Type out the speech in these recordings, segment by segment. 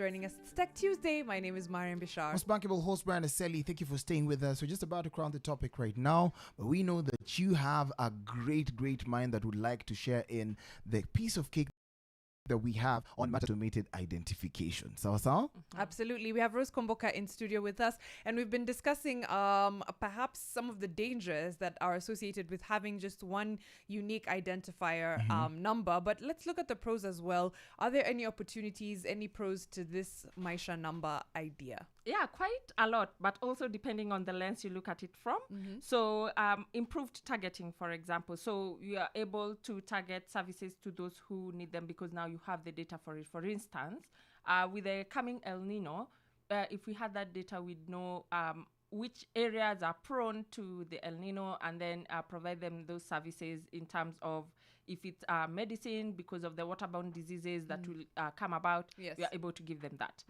joining us. It's Tech Tuesday. My name is Mariam Bishar. Most bankable host Brian Aseli. Thank you for staying with us. We're just about to crown the topic right now, but we know that you have a great mind that would like to share in the piece of cake that we have on automated identification. So. Absolutely. We have Kwamboka in studio with us, and we've been discussing perhaps some of the dangers that are associated with having just one unique identifier number. But let's look at the pros as well. Are there any opportunities, any pros to this Maisha number idea? Yeah, quite a lot, but also depending on the lens you look at it from. So improved targeting, for example. So you are able to target services to those who need them because now you have the data for it. For instance, with the coming El Nino, if we had that data, we'd know which areas are prone to the El Nino and then provide them those services in terms of if it's medicine because of the waterborne diseases that will come about, we are able to give them that.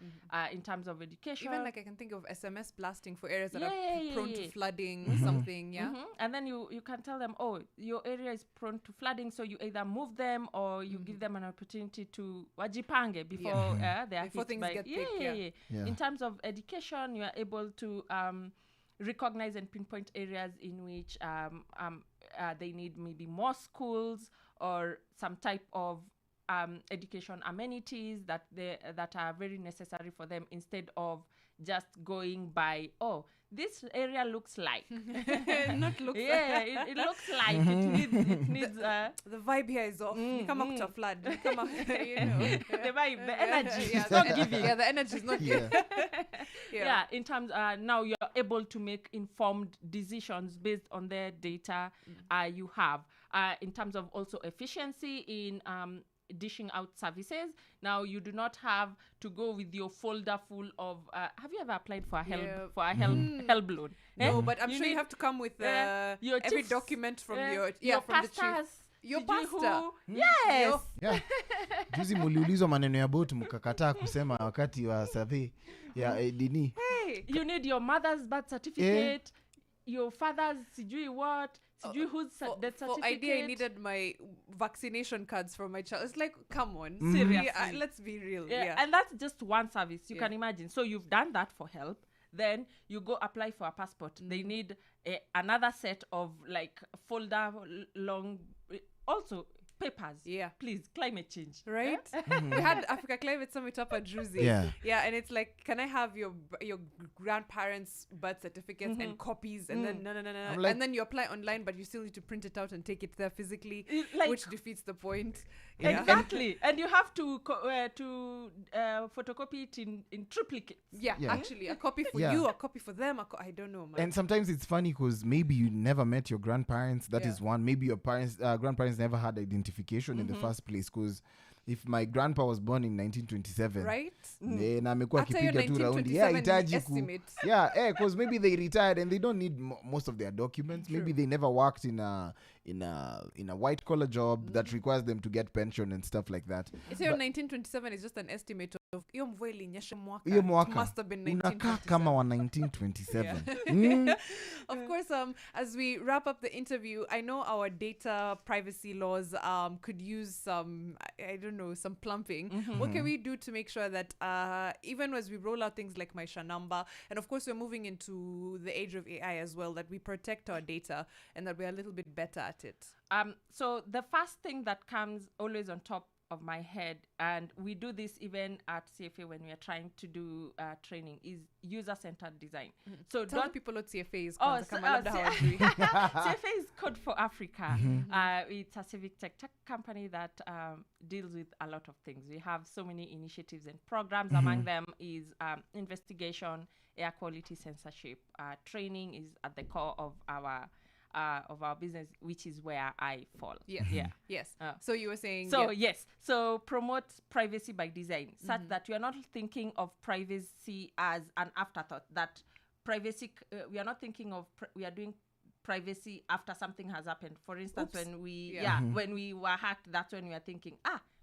In terms of education. Even like I can think of SMS blasting for areas that are prone to flooding, something, And then you can tell them, oh, your area is prone to flooding, so you either move them or you give them an opportunity to wajipange before they are before hit things by, get thick. In terms of education, you are able to recognize and pinpoint areas in which they need maybe more schools or some type of education amenities that are very necessary for them instead of just going by, oh, this area looks like. Not looks it looks like. It needs the vibe here is off. You come up to a flood. You come up, the vibe, the energy is not giving. Yeah, the energy is not giving. In terms, now you're able to make informed decisions based on the data you have. In terms of also efficiency in dishing out services. Now you do not have to go with your folder full of have you ever applied for a help loan? No, but I'm sure you have to come with your every document from your from pastors, the chief. Your pastor. Yes. Juzi muliulizwa maneno ya boat mkakataa kusema wakati wa survey ya dini. Hey, you need your mother's birth certificate, your father's sijui what. Whose death certificate? For idea, I needed my vaccination cards for my child. It's like, come on, seriously. Let's be real. And that's just one service. You can imagine. So you've done that for help. Then you go apply for a passport. They need another set of like folder long, also papers. Please, climate change. Right? We had Africa Climate Summit up at Druzy. And it's like, can I have your grandparents' birth certificates and copies? And then no. Like, and then you apply online, but you still need to print it out and take it there physically, which defeats the point. Exactly. And you have to photocopy it in triplicate. Actually, a copy for you, a copy for them. I don't know, man. And sometimes it's funny because maybe you never met your grandparents. That is one. Maybe your grandparents never had identification in the first place, because if my grandpa was born in 1927, right? Na amekuwa akipiga tu raundi. Because maybe they retired and they don't need most of their documents. True. Maybe they never worked in a white collar job that requires them to get pension and stuff like that. It's 1927 is just an estimate of hiyo mvua ilinyesha mwaka. Hiyo mwaka. It must have been 1927. Unakaa kama wa 1927. Of course, as we wrap up the interview, I know our data privacy laws could use some, I don't know, some plumping. What can we do to make sure that even as we roll out things like Maisha number, and of course we're moving into the age of AI as well, that we protect our data and that we're a little bit better at it? So the first thing that comes always on top of my head, and we do this even at CFA when we are trying to do training, is user-centered design. So tell the people what CFA is. CFA is Code for Africa. It's a civic tech company that deals with a lot of things. We have so many initiatives and programs. Among them is investigation, air quality censorship. Training is at the core of our business, which is where I fall. Yes. So you were saying. So promote privacy by design, such that you are not thinking of privacy as an afterthought. That privacy, we are not thinking of. We are doing privacy after something has happened. For instance, when we were hacked, that's when we are thinking,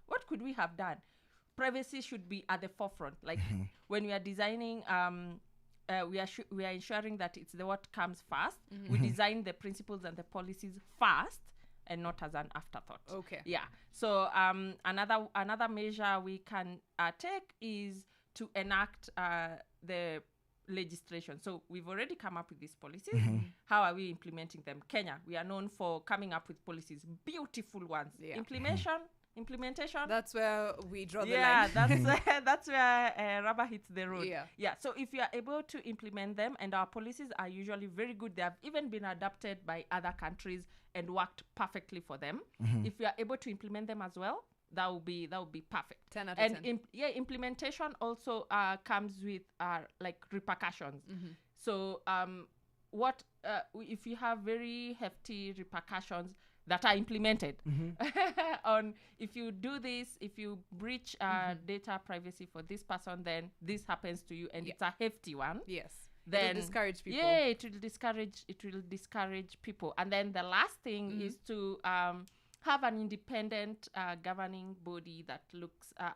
what could we have done? Privacy should be at the forefront. Like when we are designing. We are ensuring that it's what comes first. We design the principles and the policies first and not as an afterthought. Okay. Yeah. So another measure we can take is to enact the legislation. So we've already come up with these policies. How are we implementing them? Kenya, we are known for coming up with policies, beautiful ones. Implementation. That's where we draw the line. Yeah, that's where rubber hits the road. Yeah. So if you are able to implement them, and our policies are usually very good, they have even been adapted by other countries and worked perfectly for them. If you are able to implement them as well, that would be perfect. 10 out of 10. Implementation also comes with like repercussions. So what if you have very hefty repercussions that are implemented on, if you do this, if you breach data privacy for this person, then this happens to you, and it's a hefty one. Yes. Then it'll discourage people. Yeah, it will discourage people. And then the last thing is to have an independent governing body that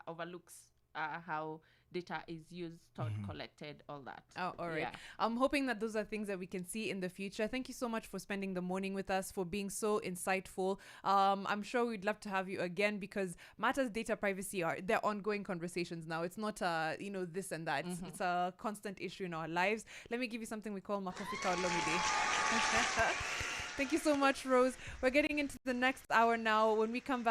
overlooks how data is used, stored, collected, all that. Oh, all right. Yeah. I'm hoping that those are things that we can see in the future. Thank you so much for spending the morning with us, for being so insightful. I'm sure we'd love to have you again, because matters data privacy they're ongoing conversations now. It's not this and that. It's a constant issue in our lives. Let me give you something we call Makofika Olomide. Thank you so much, Rose. We're getting into the next hour now. When we come back,